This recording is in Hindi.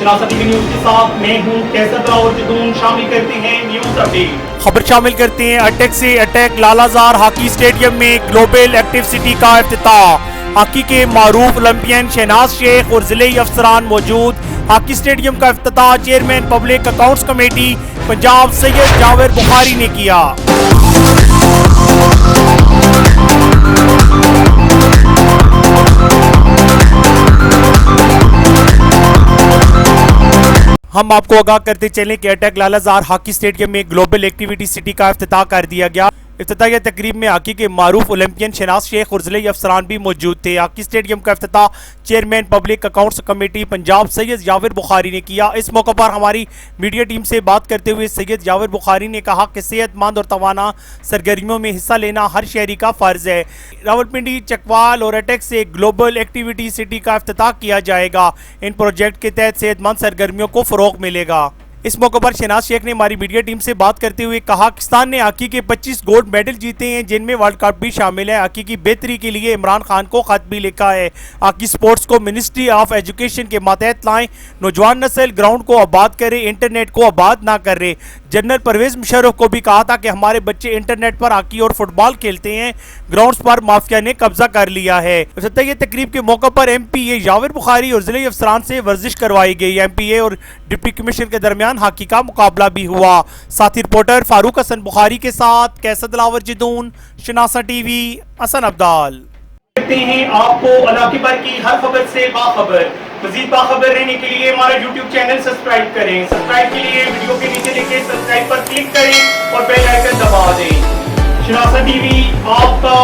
शनासा टीवी न्यूज के साथ मैं हूं कैसर और जदून। शामिल करते हैं न्यूज अपडेट। खबर शामिल करते हैं अटैक से अटैक। लालाजार हॉकी स्टेडियम में ग्लोबल एक्टिव सिटी का इफ्तिताह। हॉकी के मारूफ ओलंपियन शहनाज शेख और जिले अफसरान मौजूद। हॉकी स्टेडियम का इफ्तिताह chairman public accounts committee Punjab Syed Javed Bukhari ने किया। हम आपको आगाह करते चलें कि अटैक लालाजार हॉकी स्टेडियम में ग्लोबल एक्टिविटी सिटी का इफ्तिताह कर दिया गया। इफ्तिताहिया तकरीब में हॉकी के मारूफ ओलंपियन शहनाज शेख और जिले अफसरान भी मौजूद थे। हॉकी स्टेडियम का इफ्तिताह chairman public accounts committee Punjab Syed Javed Bukhari ने किया। इस मौके पर हमारी मीडिया टीम से बात करते हुए सैयद जावेद बुखारी ने कहा कि सेहतमंद और तवाना सरगर्मियों में हिस्सा लेना हर शहरी का फर्ज है। रावलपिंडी, चकवाल और अटैक से ग्लोबल एक्टिविटी सिटी का इफ्तिताह किया जाएगा। इन प्रोजेक्ट के तहत सेहतमंद सरगर्मियों को फरोग मिलेगा। इस मौके पर शहनाज शेख ने हमारी मीडिया टीम से बात करते हुए कहा, पाकिस्तान ने हॉकी के 25 गोल्ड मेडल जीते हैं, जिनमें वर्ल्ड कप भी शामिल है। हॉकी की बेहतरी के लिए इमरान खान को खत भी लिखा है। हॉकी स्पोर्ट्स को मिनिस्ट्री ऑफ एजुकेशन के मातहत लाएं। नौजवान नस्ल ग्राउंड को आबाद करे, इंटरनेट को आबाद ना करे। जनरल परवेज मुशर्रफ को भी कहा था कि हमारे बच्चे इंटरनेट पर हॉकी और फुटबॉल खेलते हैं, ग्राउंड्स पर माफिया ने कब्जा कर लिया है। ये तकरीब के मौके पर MPA जावेद बुखारी और जिले अफसरान से वर्जिश करवाई गई। MPA और डिप्टी कमिश्नर के दरमियान हॉकी का मुकाबला भी हुआ। साथी रिपोर्टर फारूक हसन बुखारी के साथ कैसर दिलावर जदून, शनासा टीवी, हसन अब्दाल। करते हैं आपको इलाके भर की हर खबर से बाखबर। मजीद बाखबर रहने के लिए हमारा YouTube चैनल सब्सक्राइब करें। सब्सक्राइब के लिए वीडियो के नीचे लिखे सब्सक्राइब पर क्लिक करें और बेल आइकन दबा दें। शनासा टीवी आपका